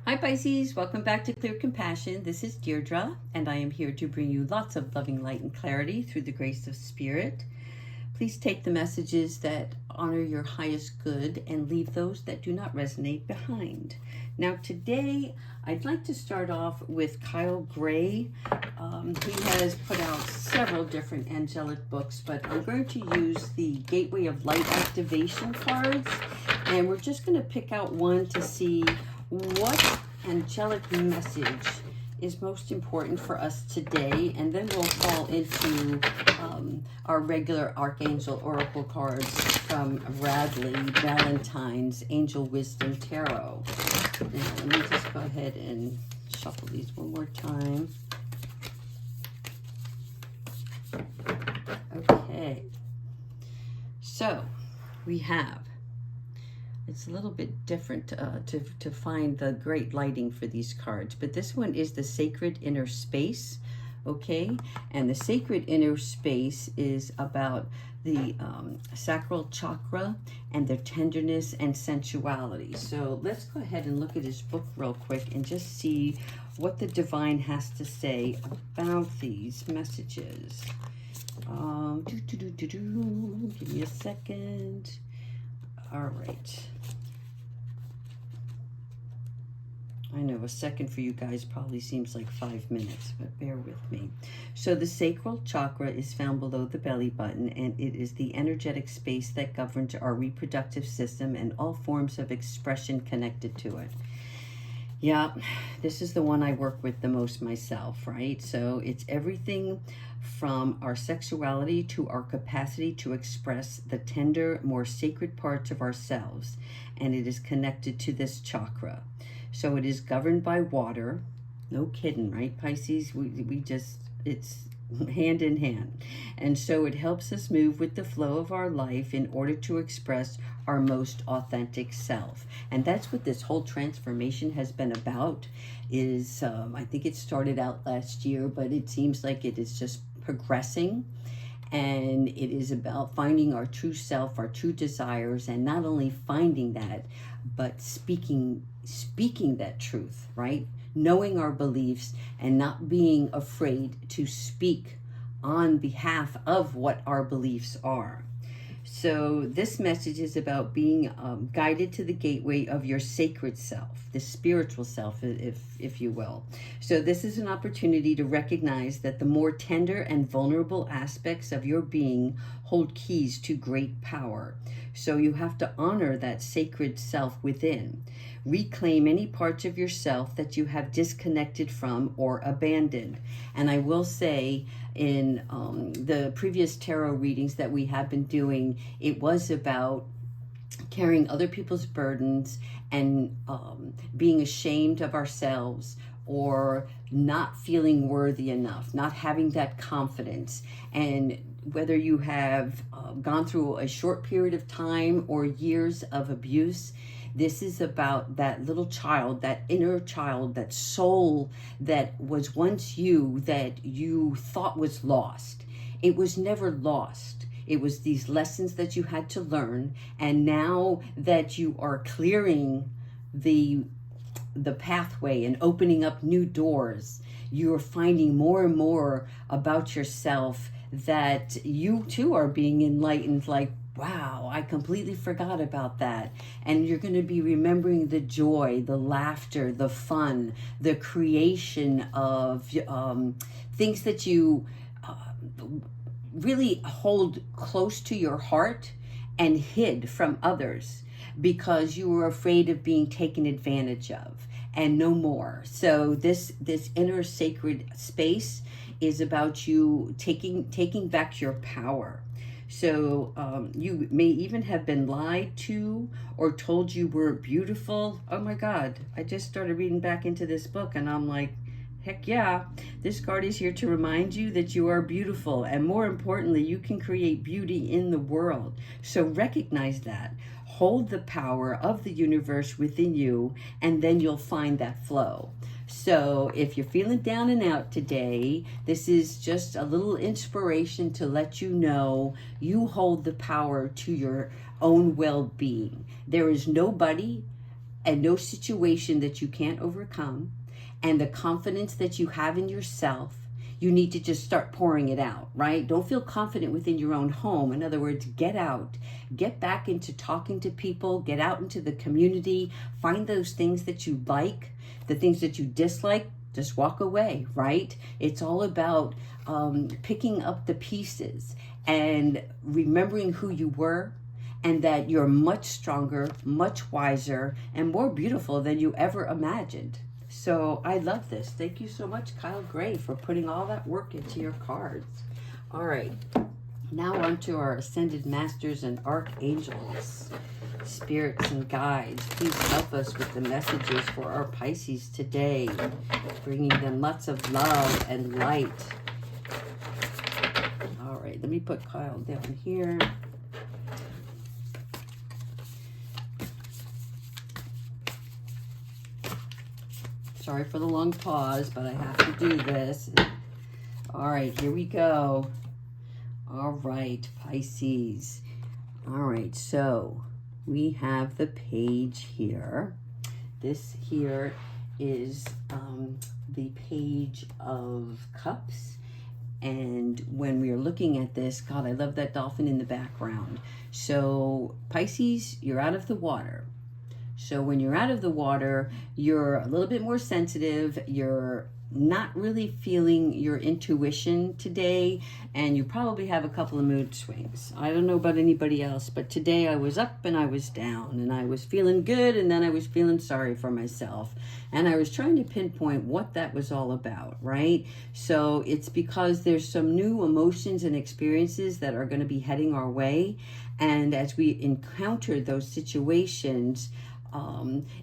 Hi Pisces, welcome back to Clear Compassion. This is Deirdre, and I am here to bring you lots of loving light and clarity through the grace of Spirit. Please take the messages that honor your highest good and leave those that do not resonate behind. Now today, I'd like to start off with Kyle Gray. He has put out several different angelic books, but I'm going to use the Gateway of Light activation cards, and we're just going to pick out one to see what angelic message is most important for us today, and then we'll fall into our regular Archangel Oracle cards from Radley Valentine's Angel Wisdom Tarot. Now, let me just go ahead and shuffle these one more time. Okay, so we have, it's a little bit different to find the great lighting for these cards, but this one is the Sacred Inner Space, okay? And the Sacred Inner Space is about the sacral chakra and their tenderness and sensuality. So let's go ahead and look at his book real quick and just see what the divine has to say about these messages. Give me a second. All right. I know a second for you guys probably seems like 5 minutes, but bear with me. So the sacral chakra is found below the belly button, and it is the energetic space that governs our reproductive system and all forms of expression connected to it. Yeah, this is the one I work with the most myself, right? So it's everything from our sexuality to our capacity to express the tender, more sacred parts of ourselves, and it is connected to this chakra. So it is governed by water. No kidding, right, Pisces? It's hand in hand. And so it helps us move with the flow of our life in order to express our most authentic self. And that's what this whole transformation has been about. I think it started out last year, but it seems like it is just progressing. And it is about finding our true self, our true desires, and not only finding that, but speaking that truth, right? Knowing our beliefs and not being afraid to speak on behalf of what our beliefs are. So this message is about being guided to the gateway of your sacred self, the spiritual self, if you will. So this is an opportunity to recognize that the more tender and vulnerable aspects of your being hold keys to great power. So you have to honor that sacred self within. Reclaim any parts of yourself that you have disconnected from or abandoned. And I will say, in the previous tarot readings that we have been doing, it was about carrying other people's burdens and being ashamed of ourselves, or not feeling worthy enough, not having that confidence. And whether you have gone through a short period of time or years of abuse, this is about that little child, that inner child, that soul that was once you, that you thought was lost. It was never lost. It was these lessons that you had to learn. And now that you are clearing the pathway and opening up new doors, you're finding more and more about yourself, that you too are being enlightened, like, wow, I completely forgot about that. And you're going to be remembering the joy, the laughter, the fun, the creation of things that you really hold close to your heart and hid from others because you were afraid of being taken advantage of, and no more. So this inner sacred space is about you taking back your power. So you may even have been lied to or told you were beautiful. Oh my God, I just started reading back into this book and I'm like, heck yeah, this card is here to remind you that you are beautiful, and more importantly, you can create beauty in the world. So recognize that. Hold the power of the universe within you, and then you'll find that flow. So if you're feeling down and out today, this is just a little inspiration to let you know you hold the power to your own well-being. There is nobody and no situation that you can't overcome, and the confidence that you have in yourself, you need to just start pouring it out, right? Don't feel confident within your own home. In other words, get out, get back into talking to people, get out into the community, find those things that you like, the things that you dislike, just walk away, right? It's all about picking up the pieces and remembering who you were, and that you're much stronger, much wiser, and more beautiful than you ever imagined. So I love this. Thank you so much, Kyle Gray, for putting all that work into your cards. All right, now on to our Ascended Masters and Archangels, spirits and guides. Please help us with the messages for our Pisces today, bringing them lots of love and light. All right, let me put Kyle down here. Sorry for the long pause, but I have to do this. All right, here we go. All right, Pisces. All right, so we have the page here. This here is the Page of Cups. And when we are looking at this, God, I love that dolphin in the background. So Pisces, you're out of the water. So when you're out of the water, you're a little bit more sensitive. You're not really feeling your intuition today, and you probably have a couple of mood swings. I don't know about anybody else, but today I was up and I was down, and I was feeling good, and then I was feeling sorry for myself. And I was trying to pinpoint what that was all about, right? So it's because there's some new emotions and experiences that are going to be heading our way. And as we encounter those situations,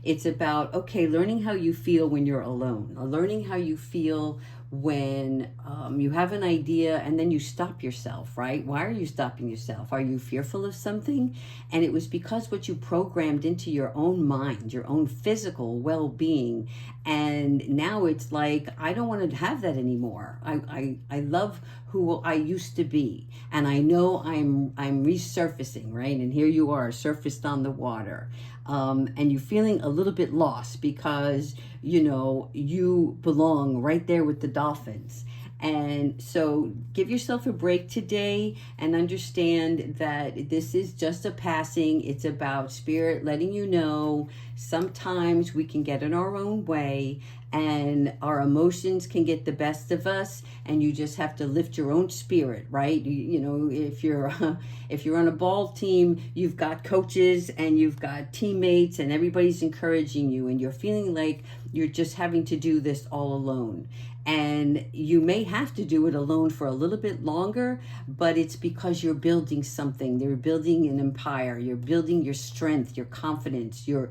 it's about, okay, learning how you feel when you're alone, learning how you feel when you have an idea and then you stop yourself, right? Why are you stopping yourself? Are you fearful of something? And it was because what you programmed into your own mind, your own physical well-being. And now it's like, I don't want to have that anymore. I love who I used to be. And I know I'm resurfacing, right? And here you are, surfaced on the water. And you're feeling a little bit lost because, you know, you belong right there with the dolphins. And so give yourself a break today and understand that this is just a passing. It's about Spirit letting you know sometimes we can get in our own way and our emotions can get the best of us, and you just have to lift your own spirit, right? You know, if you're on a ball team, you've got coaches and you've got teammates and everybody's encouraging you, and you're feeling like you're just having to do this all alone. And you may have to do it alone for a little bit longer, but it's because you're building something. You're building an empire. You're building your strength, your confidence, your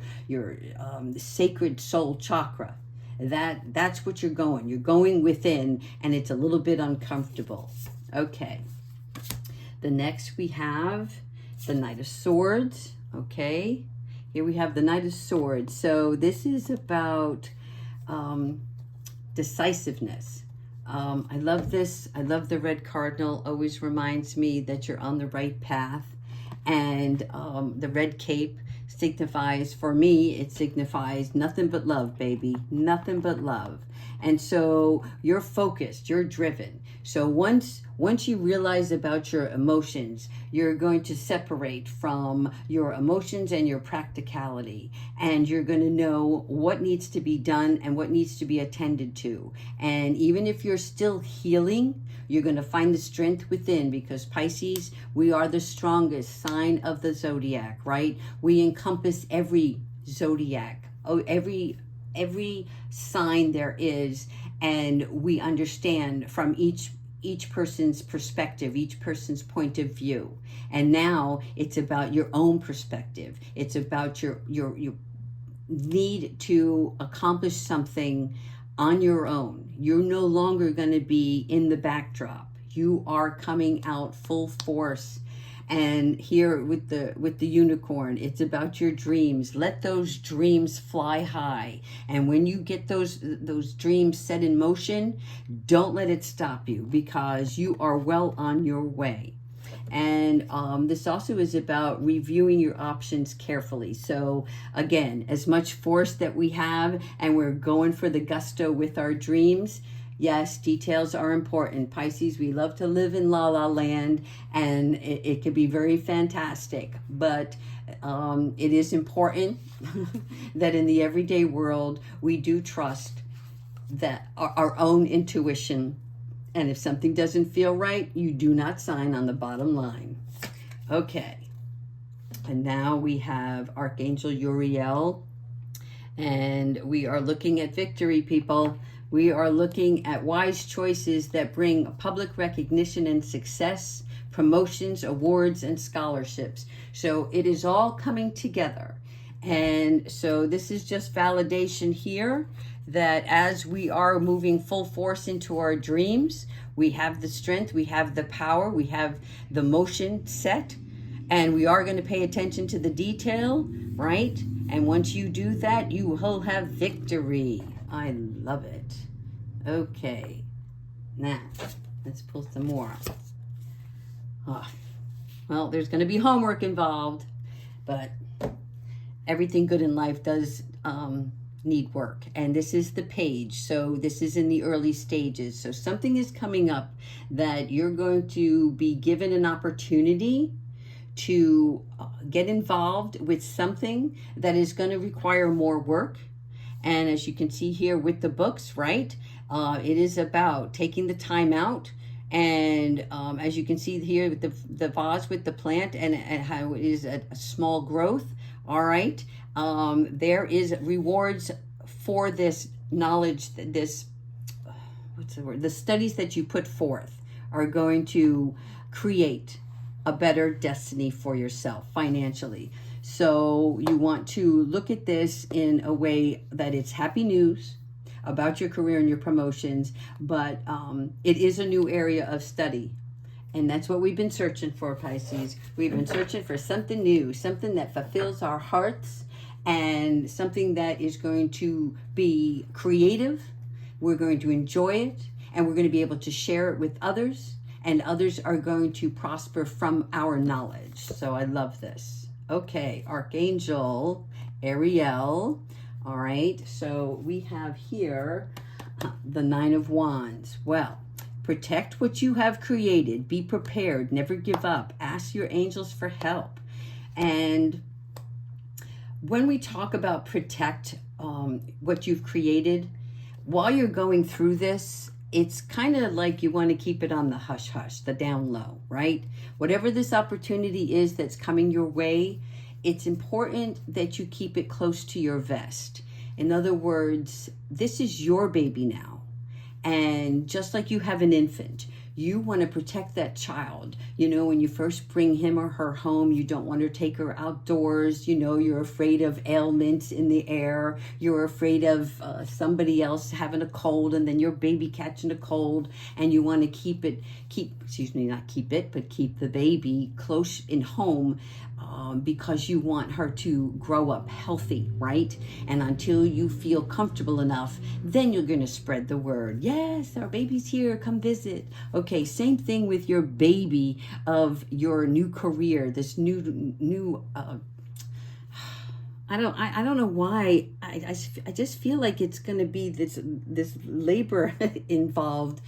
sacred soul chakra. That's what you're going. You're going within, and it's a little bit uncomfortable. Okay. The next we have the Knight of Swords. Okay. Here we have the Knight of Swords. So this is about decisiveness. I love this. I love the red cardinal. Always reminds me that you're on the right path. And the red cape signifies, for me, it signifies nothing but love, baby. Nothing but love. And so you're focused, you're driven. So once you realize about your emotions, you're going to separate from your emotions and your practicality. And you're going to know what needs to be done and what needs to be attended to. And even if you're still healing, you're going to find the strength within, because Pisces, we are the strongest sign of the zodiac, right? We encompass every zodiac, every sign there is, and we understand from each person's perspective, each person's point of view. And now it's about your own perspective. It's about your need to accomplish something on your own. You're no longer going to be in the backdrop. You are coming out full force. And here with the unicorn, it's about your dreams. Let those dreams fly high. And when you get those dreams set in motion, don't let it stop you, because you are well on your way. And this also is about reviewing your options carefully. So again, as much force that we have and we're going for the gusto with our dreams, yes, details are important. Pisces, we love to live in la la land, and it can be very fantastic. But it is important that in the everyday world, we do trust that our own intuition. And if something doesn't feel right, you do not sign on the bottom line. Okay. And now we have Archangel Uriel. And we are looking at victory, people. We are looking at wise choices that bring public recognition and success, promotions, awards, and scholarships. So it is all coming together. And so this is just validation here that as we are moving full force into our dreams, we have the strength, we have the power, we have the motion set, and we are going to pay attention to the detail, right? And once you do that, you will have victory. I love it. Okay, now let's pull some more. Well, there's going to be homework involved, but everything good in life does need work. And this is the page. So this is in the early stages. So something is coming up that you're going to be given an opportunity to get involved with something that is going to require more work. And as you can see here with the books, right? It is about taking the time out. And as you can see here with the vase with the plant and how it is a small growth. All right. There is rewards for this knowledge, this, what's the word? The studies that you put forth are going to create a better destiny for yourself financially. So you want to look at this in a way that it's happy news about your career and your promotions, but it is a new area of study. And that's what we've been searching for, Pisces. We've been searching for something new, something that fulfills our hearts and something that is going to be creative. We're going to enjoy it, and we're going to be able to share it with others, and others are going to prosper from our knowledge. So I love this. Okay, Archangel Ariel. All right, so we have here the Nine of Wands. Well, protect what you have created. Be prepared. Never give up. Ask your angels for help. And when we talk about protect what you've created, while you're going through this, it's kind of like you want to keep it on the hush hush, the down low, right? Whatever this opportunity is that's coming your way, it's important that you keep it close to your vest. In other words, this is your baby now. And just like you have an infant, you want to protect that child. You know, when you first bring him or her home, you don't want to take her outdoors. You know, you're afraid of ailments in the air. You're afraid of somebody else having a cold and then your baby catching a cold. And you want to keep the baby close in home because you want her to grow up healthy, right? And until you feel comfortable enough, then you're going to spread the word. Yes, our baby's here, come visit. Okay, same thing with your baby of your new career, this new I don't know why. I just feel like it's going to be this labor involved.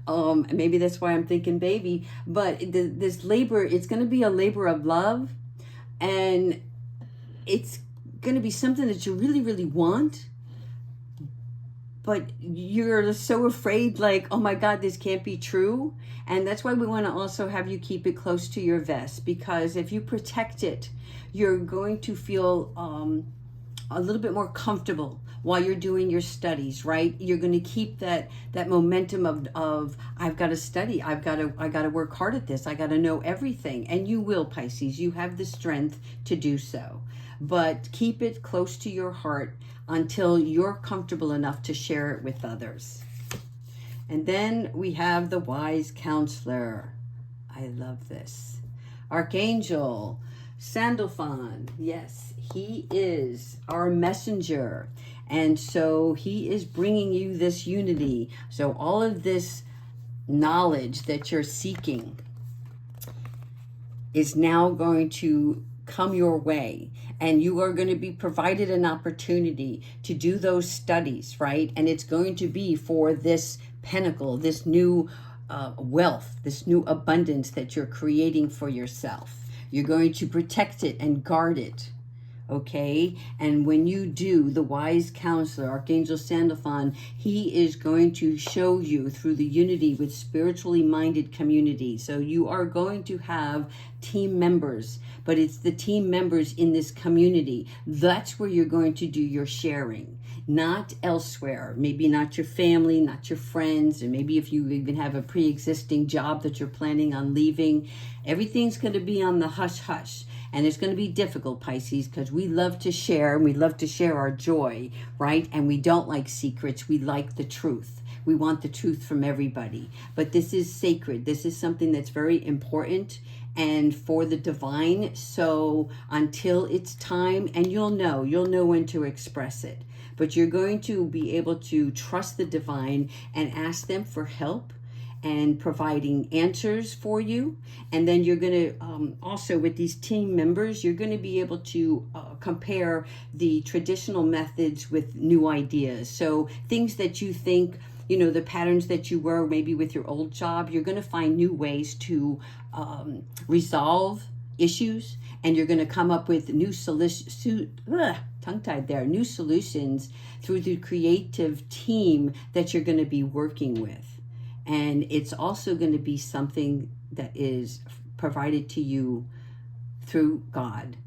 Maybe that's why I'm thinking baby. But this labor, it's going to be a labor of love, and it's going to be something that you really, really want. But you're so afraid, like, oh my God, this can't be true. And that's why we want to also have you keep it close to your vest, because if you protect it, you're going to feel a little bit more comfortable while you're doing your studies, right? You're going to keep that momentum of I've got to study, I got to work hard at this, I got to know everything. And you will, Pisces. You have the strength to do so. But keep it close to your heart until you're comfortable enough to share it with others. And then we have the wise counselor. I love this. Archangel Sandalphon. Yes, he is our messenger. And so he is bringing you this unity. So all of this knowledge that you're seeking, is now going to come your way, and you are going to be provided an opportunity to do those studies, right? And it's going to be for this pinnacle, this new wealth, this new abundance that you're creating for yourself. You're going to protect it and guard it. Okay, and when you do, the wise counselor, Archangel Sandalphon, he is going to show you through the unity with spiritually minded community. So you are going to have team members, but it's the team members in this community. That's where you're going to do your sharing, not elsewhere. Maybe not your family, not your friends, and maybe if you even have a pre-existing job that you're planning on leaving, everything's going to be on the hush-hush. And it's going to be difficult, Pisces, because we love to share, and we love to share our joy, right? And we don't like secrets. We like the truth. We want the truth from everybody. But this is sacred. This is something that's very important and for the divine. So until it's time, and you'll know when to express it. But you're going to be able to trust the divine and ask them for help and providing answers for you. And then you're going to also, with these team members, you're going to be able to compare the traditional methods with new ideas. So things that you think, the patterns that you were maybe with your old job, you're going to find new ways to resolve issues, and you're going to come up with new new solutions through the creative team that you're going to be working with. And it's also going to be something that is provided to you through God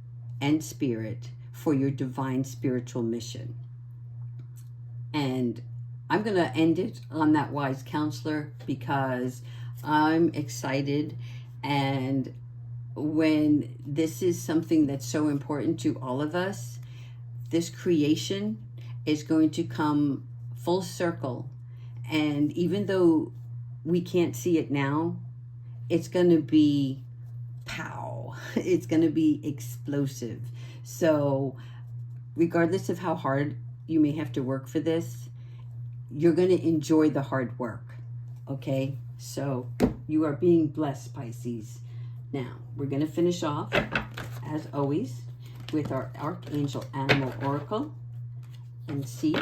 and Spirit for your divine spiritual mission. And I'm going to end it on that wise counselor because I'm excited. And when this is something that's so important to all of us, this creation is going to come full circle. And even though we can't see it now, it's going to be pow. It's going to be explosive. So regardless of how hard you may have to work for this, you're going to enjoy the hard work. Okay? So you are being blessed, Pisces. Now, we're going to finish off, as always, with our Archangel Animal Oracle and see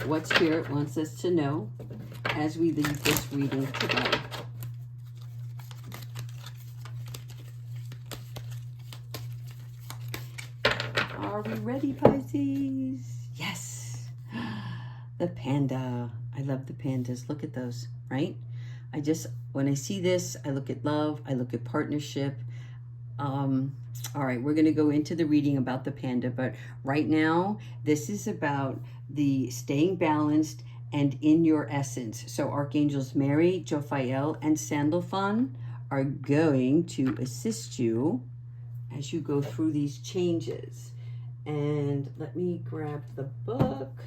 what Spirit wants us to know as we leave this reading today. Are we ready, Pisces? Yes. The panda. I love the pandas. Look at those, right? When I see this, I look at love, I look at partnership. All right, we're going to go into the reading about the panda, but right now, this is about the staying balanced and in your essence. So Archangels Mary, Jophiel, and Sandalphon are going to assist you as you go through these changes. And let me grab the book.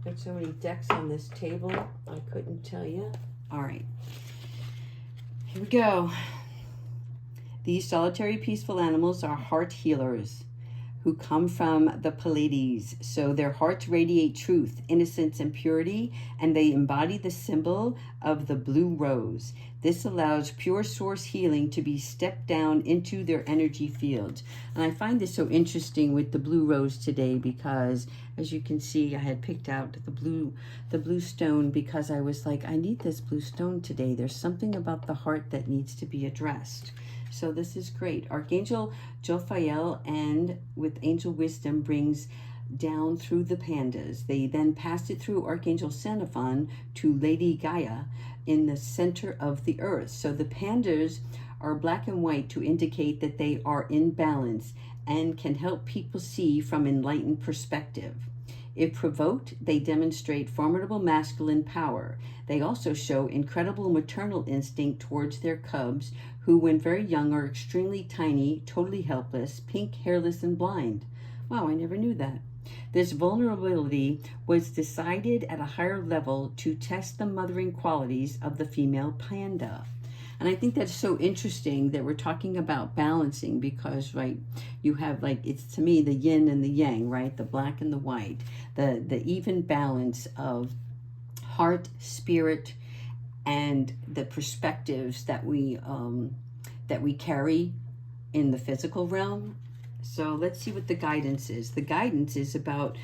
Got so many decks on this table, I couldn't tell you. All right, here we go. These solitary, peaceful animals are heart healers who come from the Pleiades. So their hearts radiate truth, innocence, and purity, and they embody the symbol of the blue rose. This allows pure source healing to be stepped down into their energy fields. And I find this so interesting with the blue rose today because, as you can see, I had picked out the blue stone because I was like, I need this blue stone today. There's something about the heart that needs to be addressed. So this is great. Archangel Jophiel, and with angel wisdom, brings down through the pandas. They then pass it through Archangel Sandalphon to Lady Gaia in the center of the earth. So the pandas are black and white to indicate that they are in balance and can help people see from enlightened perspective. If provoked, they demonstrate formidable masculine power. They also show incredible maternal instinct towards their cubs, who when very young are extremely tiny, totally helpless, pink, hairless, and blind. Wow, I never knew that. This vulnerability was decided at a higher level to test the mothering qualities of the female panda. And I think that's so interesting that we're talking about balancing because, right, you have it's to me the yin and the yang, right? The black and the white, the even balance of heart, spirit, and the perspectives that we carry in the physical realm. So let's see what the guidance is. The guidance is about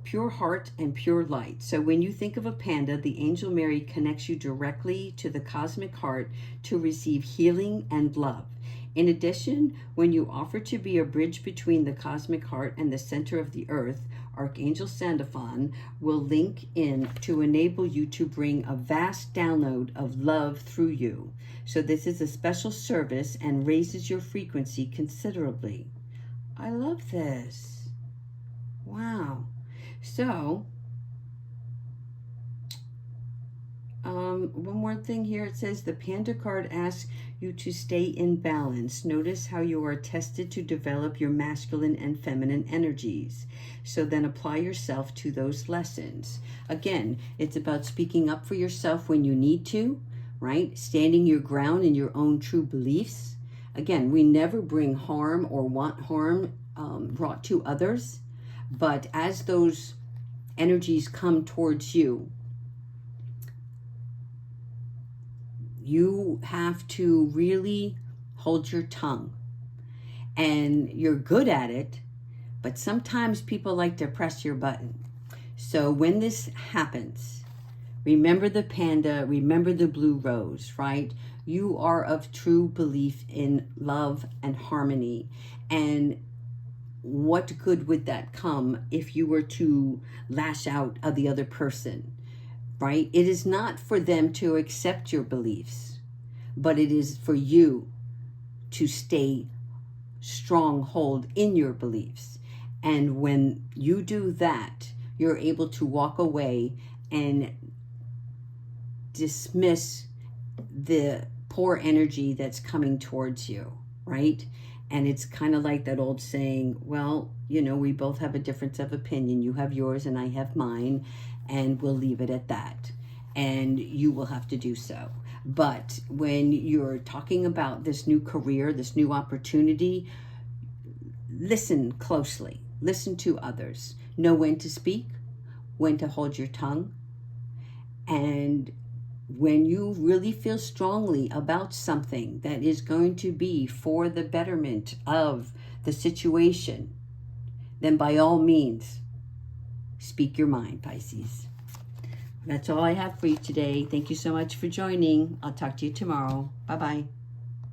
pure heart and pure light. So when you think of a panda, the angel Mary connects you directly to the cosmic heart to receive healing and love. In addition, when you offer to be a bridge between the cosmic heart and the center of the earth, Archangel Sandalphon will link in to enable you to bring a vast download of love through you. So this is a special service and raises your frequency considerably. I love this. Wow. So, one more thing here. It says the Panda card asks you to stay in balance. Notice how you are tested to develop your masculine and feminine energies. So then apply yourself to those lessons. Again, it's about speaking up for yourself when you need to, right? Standing your ground in your own true beliefs. Again, we never bring harm or want harm brought to others. But as those energies come towards you, you have to really hold your tongue. And you're good at it, but sometimes people like to press your button. So when this happens, remember the panda, remember the blue rose, right? You are of true belief in love and harmony. And what good would that come if you were to lash out at the other person? Right? It is not for them to accept your beliefs, but it is for you to stay stronghold in your beliefs. And when you do that, you're able to walk away and dismiss the poor energy that's coming towards you, right? And it's kind of like that old saying, well, you know, we both have a difference of opinion. You have yours and I have mine, and we'll leave it at that. And you will have to do so. But when you're talking about this new career, this new opportunity, listen closely. Listen to others. Know when to speak, when to hold your tongue. And when you really feel strongly about something that is going to be for the betterment of the situation, then by all means, speak your mind, Pisces. That's all I have for you today. Thank you so much for joining. I'll talk to you tomorrow. Bye-bye.